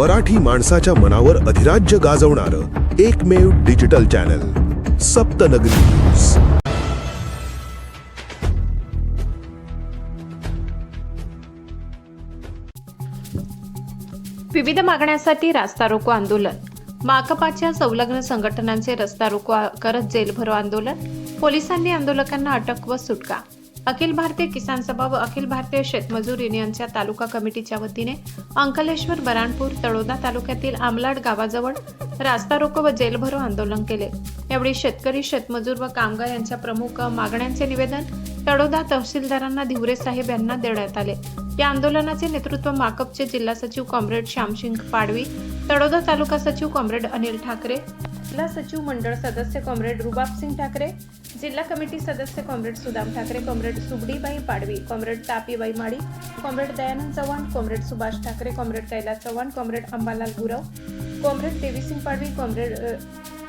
मराठी माणसाच्या मनावर अधिराज्य गाजवणारं एकमेव डिजिटल चॅनल सप्तनगरी न्यूज। विविध मागण्यांसाठी रास्ता रोको आंदोलन। माकपाच्या संलग्न संघटनांचे रस्ता रोको करत जेल भरो आंदोलन। पोलिसांनी आंदोलकांना अटक व सुटका। अखिल भारतीय किसान सभा व अखिल भारतीय शेतमजूर युनियनच्या तालुका कमिटीच्या वतीने अंकलेश्वर, बराणपूर, तळोदा तालुक्यातील आमलाड गावाजवळ रास्ता रोको व जेल भरो आंदोलन केले। यावेळी शेतकरी, शेतमजूर व कामगार यांच्या प्रमुख मागण्यांचे निवेदन तळोदा तहसीलदारांना धिवरे साहेब यांना देण्यात आले। या आंदोलनाचे नेतृत्व माकपचे जिल्हा सचिव कॉम्रेड श्यामसिंग पाडवी, तळोदा तालुका सचिव कॉम्रेड अनिल ठाकरे, जिल्हा सचिव मंडळ सदस्य कॉम्रेड रुबाबसिंग ठाकरे, जिल्हा कमिटी सदस्य comrade Sudam Thackeray, comrade Subadibai Padvi, comrade Tapibai Madi, comrade Dayanand Chavan, comrade Subhash Thackeray, comrade Kailas Chavan, comrade Ambalal Gurav, comrade Devisingh Padvi, comrade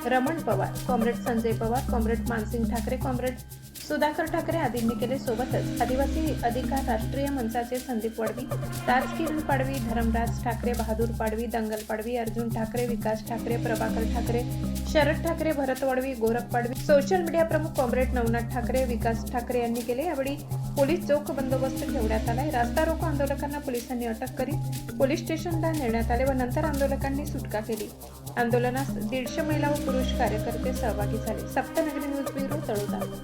Raman Pawar, comrade Sanjay Pawar, comrade Mansingh Thackeray, comrade Sudhakar Thackeray आदींनी केले। सोबतच आदिवासी अधिकार राष्ट्रीय मंचाचे संदीप वडवी, राजकिरण पाडवी, धरमराज ठाकरे, बहादूर पाडवी, दंगल पाडवी, अर्जुन ठाकरे, विकास ठाकरे, प्रभाकर ठाकरे, शरद ठाकरे, भरत वडवी, गोरख पाडवी, सोशल मीडिया प्रमुख कॉम्रेड नवनाथ ठाकरे, विकास ठाकरे यांनी केले। यावेळी पोलीस चोख बंदोबस्त ठेवण्यात आलाय। रास्ता रोको आंदोलकांना पोलिसांनी अटक करीत पोलीस स्टेशनला नेण्यात आले व नंतर आंदोलकांनी सुटका केली। आंदोलनात 150 महिला व पुरुष कार्यकर्ते सहभागी झाले। सप्तनगरी न्यूज ब्युरो, तळोदा।